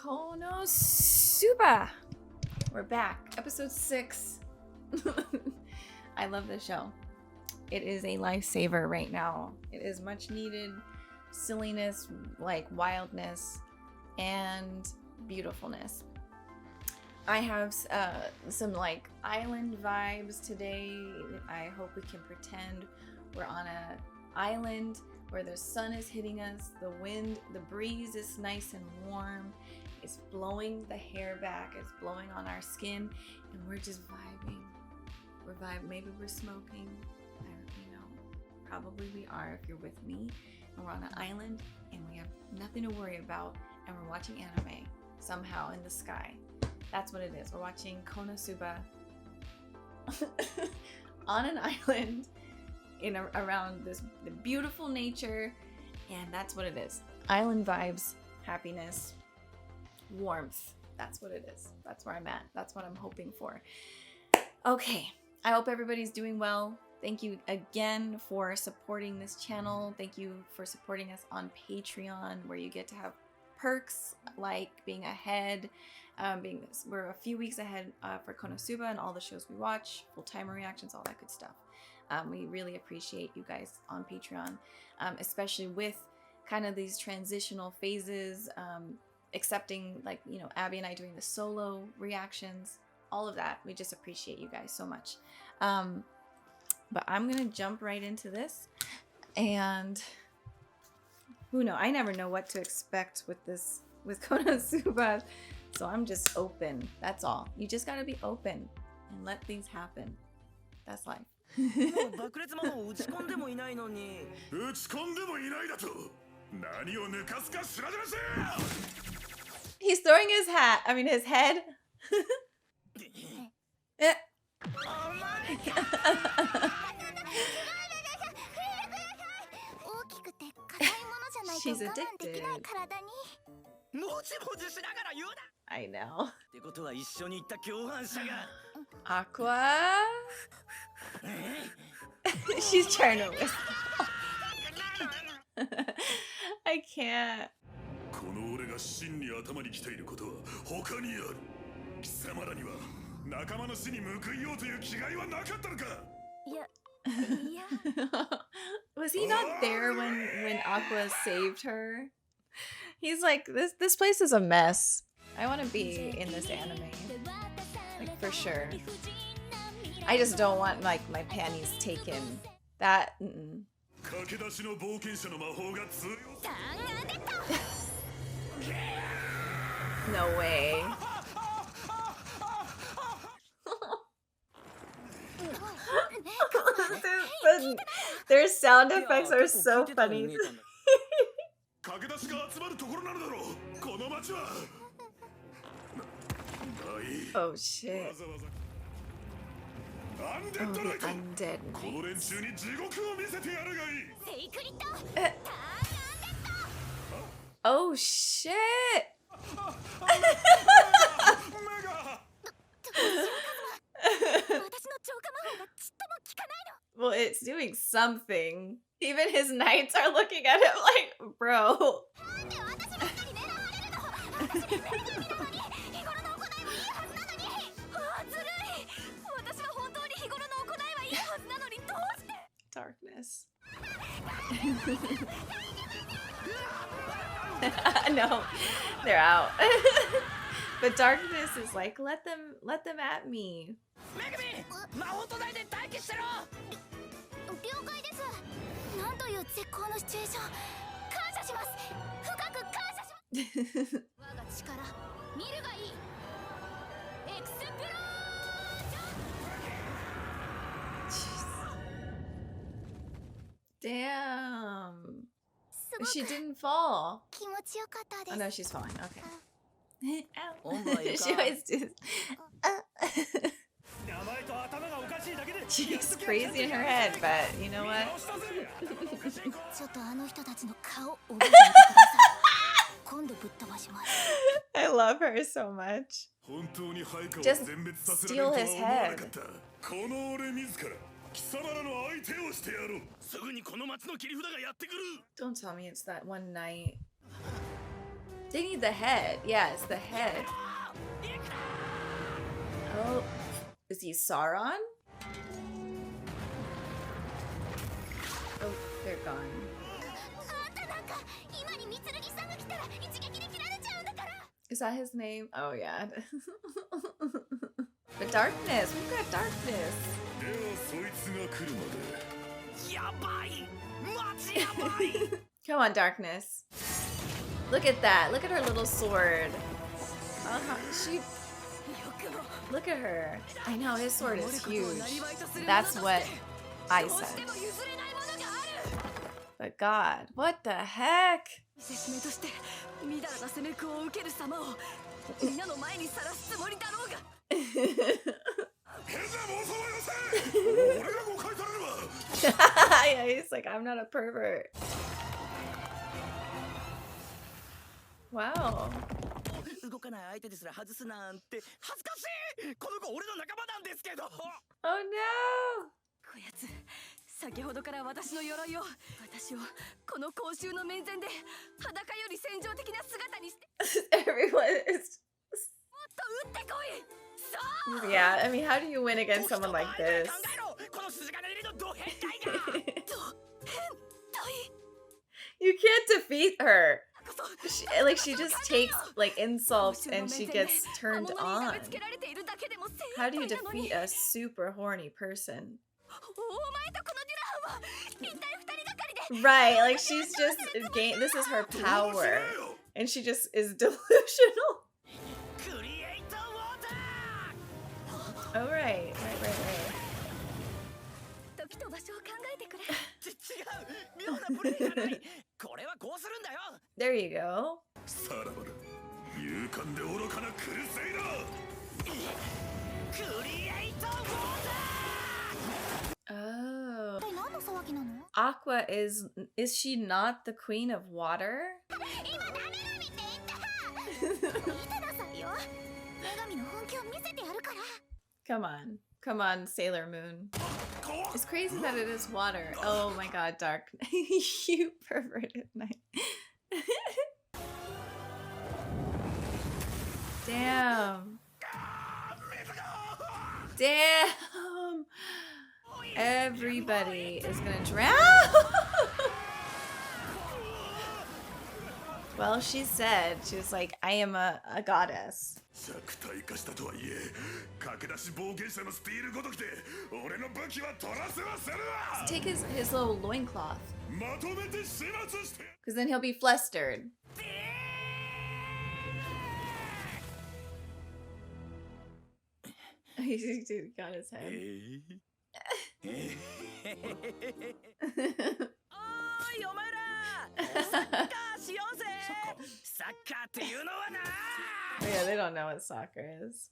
Konosuba! We're back. Episode 6. I love this show. It is a lifesaver right now. It is much needed silliness, like wildness, and beautifulness. I have some like island vibes today. I hope we can pretend we're on an island where the sun is hitting us, the wind, the breeze is nice and warm. It's blowing the hair back, it's blowing on our skin, and we're just vibing. We're vibing. Maybe we're smoking. Probably we are if you're with me. And we're on an island and we have nothing to worry about, and we're watching anime somehow in the sky. That's what it is. We're watching Konosuba on an island around the beautiful nature, and that's what it is. Island vibes, happiness, warmth. That's what it is. That's where I'm at. That's what I'm hoping for. Okay, I hope everybody's doing well. Thank you again for supporting this channel. Thank you for supporting us on Patreon, where you get to have perks like being ahead. We're a few weeks ahead for Konosuba and all the shows we watch, full-timer reactions, all that good stuff. We really appreciate you guys on Patreon, especially with kind of these transitional phases, accepting, like, you know, Abby and I doing the solo reactions, all of that. We just appreciate you guys so much. But I'm gonna jump right into this, and who knows? I never know what to expect with Konosuba, so I'm just open. That's all. You just gotta be open and let things happen. That's life. He's throwing his hat. I mean, his head. She's addicted. I know. Aqua? She's trying to whistle. I can't. Was he not there when Aqua saved her? He's like, this place is a mess. I want to be in this anime, like, for sure. I just don't want, like, my panties taken. That no way. Their sound effects are so funny. Oh shit. Oh, the undead knights. Oh shit. Well, it's doing something. Even his knights are looking at him like, bro. Darkness. No, they're out. But darkness is like, let them at me. Damn. She didn't fall. Oh no, she's falling. Okay. She always does. She's crazy in her head, but you know what? I love her so much. Just steal his head. Don't tell me it's that one night. They need the head. Yeah, it's the head. Oh, is he Sauron? Oh, they're gone. Is that his name? Oh yeah. The darkness. We've got darkness. Come on, darkness. Look at that. Look at her little sword. She. Look at her. I know, his sword is huge. That's what I said. But God, what the heck? Yeah, he's like, I'm not a pervert. Wow. Oh no! Everyone is... Yeah, I mean, how do you win against someone like this? You can't defeat her. She just takes like insults and she gets turned on. How do you defeat a super horny person? Right, like she's just this is her power, and she just is delusional. Oh right. There you go. Oh. Aqua is she not the queen of water? Come on, Sailor Moon. It's crazy that it is water. Oh my God, dark. You perverted night. Damn. Damn. Everybody is gonna drown. Well, she said, she was like, I am a goddess. Take his little loincloth. Because then he'll be flustered. He got his head. Yeah, they don't know what soccer is.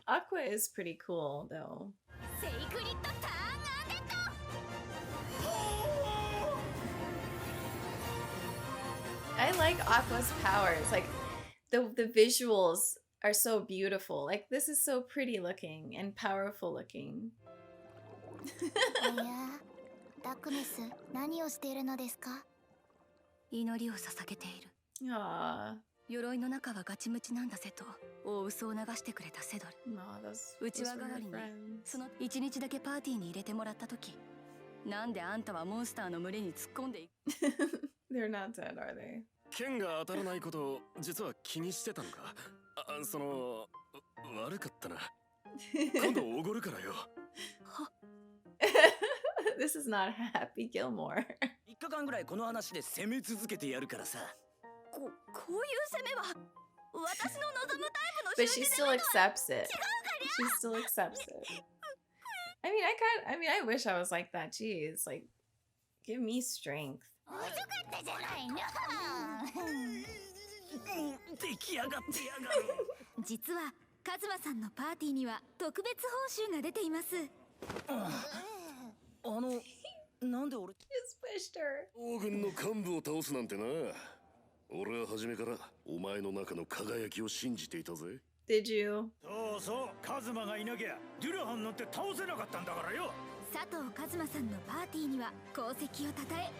Aqua is pretty cool, though. I like Aqua's powers. Like, the visuals are so beautiful. Like, this is so pretty looking and powerful looking. Aww. They're not dead, are they? This is not Happy Gilmore. But she still accepts it. She still accepts it. I mean, I wish I was like that. Jeez, like, give me strength. Just pushed her. Did you? 佐藤一馬さんのパーティーには功績をたたえ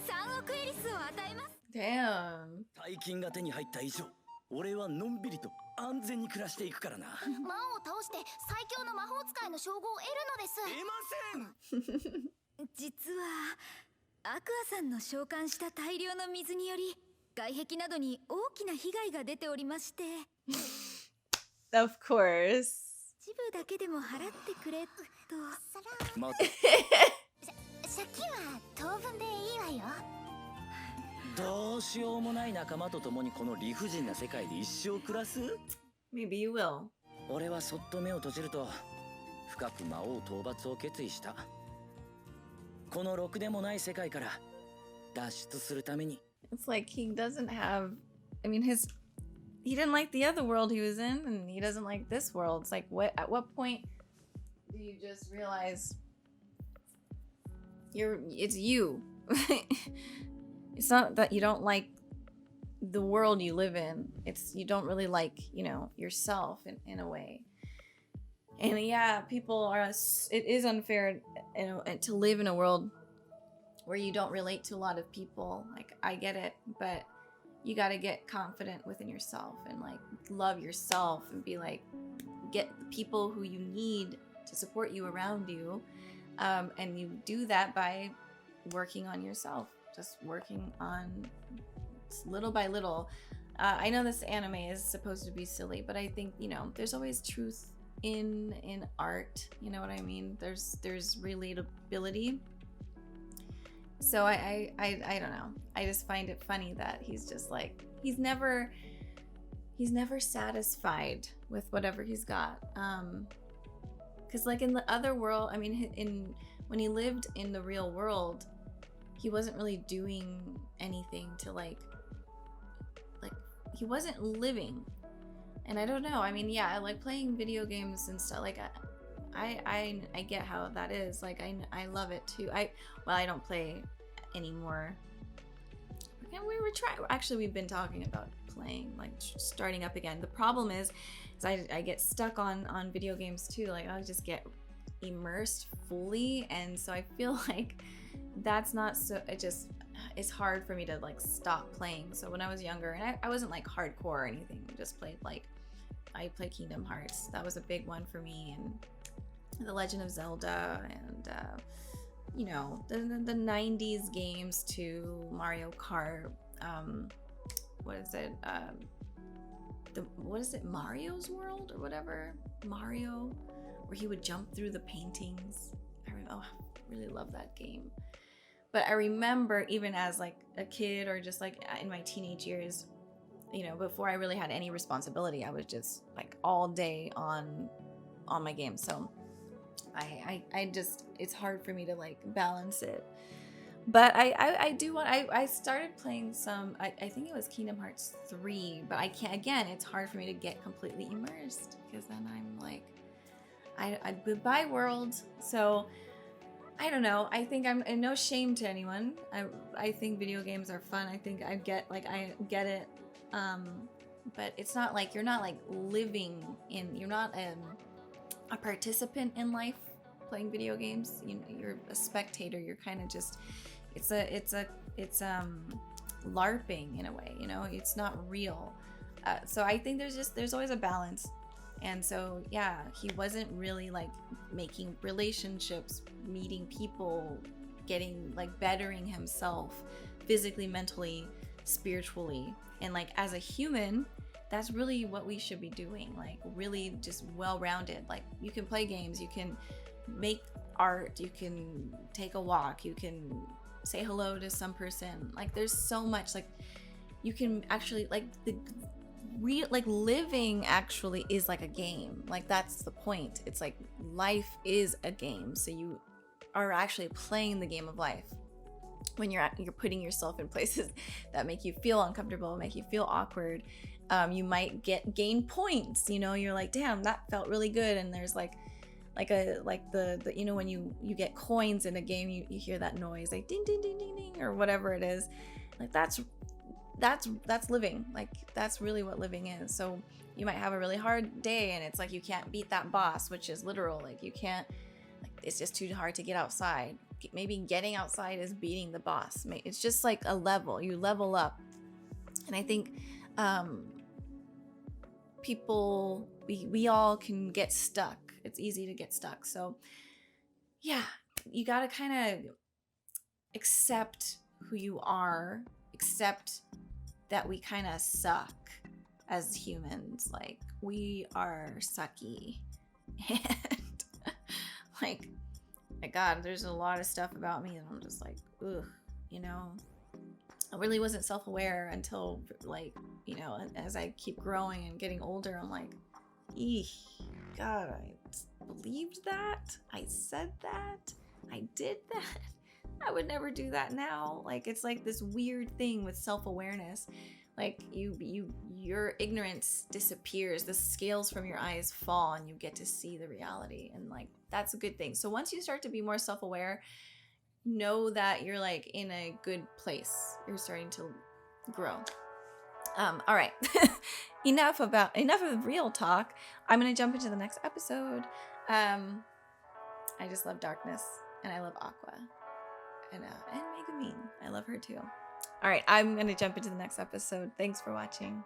3億エリスを与えます。 Damn. 大金が手に入った以上、俺はのんびりと安全に暮らしていくからな。魔王を倒して最強の魔法使いの称号を得るのです。得ません。実はアクアさんの召喚した大量の水により外壁などに大きな被害が出ておりまして、 Of course. 一部だけでも払ってくれと。待て。借金は当分でいいわよ。どうしようもない仲間と共にこの理不尽な世界で一生暮らす？ Maybe you will. 俺はそっと目を閉じると深く魔王討伐を決意した。このろくでもない世界から脱出するために。 It's like he doesn't have, I mean, he didn't like the other world he was in, and he doesn't like this world. It's like, at what point do you just realize it's you? It's not that you don't like the world you live in. It's you don't really like, yourself in a way. And yeah, it is unfair, to live in a world where you don't relate to a lot of people. Like, I get it, but you got to get confident within yourself and like love yourself and be like, get the people who you need to support you around you. And you do that by working on yourself, just working on little by little. I know this anime is supposed to be silly, but I think, there's always truth in art. You know what I mean? There's relatability. So I don't know. I just find it funny that he's just like, he's never satisfied with whatever he's got. Because like in the other world, I mean, when he lived in the real world, he wasn't really doing anything to like he wasn't living. And I don't know. I mean, yeah, I like playing video games and stuff. Like I get how that is. Like I love it too. I don't play anymore. We were trying. Actually, we've been talking about playing, like starting up again. The problem is I get stuck on video games too. Like I just get immersed fully, and so I feel like that's not so. It's hard for me to like stop playing. So when I was younger, and I wasn't like hardcore or anything. I just played I played Kingdom Hearts. That was a big one for me, and The Legend of Zelda, and the 90s games too, Mario Kart, what is it, Mario's World or whatever, Mario, where he would jump through the paintings. I really love that game. But I remember even as like a kid or just like in my teenage years, before I really had any responsibility, I was just like all day on my game. So I just, it's hard for me to like balance it. But I do want, I started playing some, I think it was Kingdom Hearts 3, but I can't, again, it's hard for me to get completely immersed because then I'm like, goodbye world. So I don't know. I think I'm no shame to anyone. I think video games are fun. I think I get it. But it's not like, you're not like living in, you're not a participant in life playing video games. You're a spectator. You're kind of just, it's LARPing in a way, it's not real. So I think there's always a balance. And so, yeah, he wasn't really like making relationships, meeting people, getting like bettering himself physically, mentally, spiritually. And like as a human, that's really what we should be doing. Like really just well-rounded. Like you can play games, you can make art, you can take a walk, you can say hello to some person. Like there's so much, like you can actually like living actually is like a game. Like that's the point. It's like life is a game. So you are actually playing the game of life when you're putting yourself in places that make you feel uncomfortable, make you feel awkward. You might gain points, you're like, damn, that felt really good. And there's like the when you get coins in a game, you hear that noise like ding ding ding ding ding or whatever it is. Like that's living. Like that's really what living is. So you might have a really hard day and it's like you can't beat that boss, which is literal. Like you can't, like it's just too hard to get outside. Maybe getting outside is beating the boss. It's just like a level. You level up. And I think people, we all can get stuck. It's easy to get stuck. So yeah, you got to kind of accept who you are, accept that we kind of suck as humans. Like, we are sucky. And like, my God, there's a lot of stuff about me that I'm just like, ugh, you know. I really wasn't self-aware until, like, you know, as I keep growing and getting older, I'm like, eeh, God, I believed that. I said that. I did that. I would never do that now. Like, it's like this weird thing with self-awareness. Like, your ignorance disappears. The scales from your eyes fall and you get to see the reality. And like, that's a good thing. So once you start to be more self-aware, know that you're like in a good place. You're starting to grow. All right. enough of real talk. I'm going to jump into the next episode. I just love darkness, and I love Aqua, and Megumin. I love her too. All right, I'm going to jump into the next episode. Thanks for watching.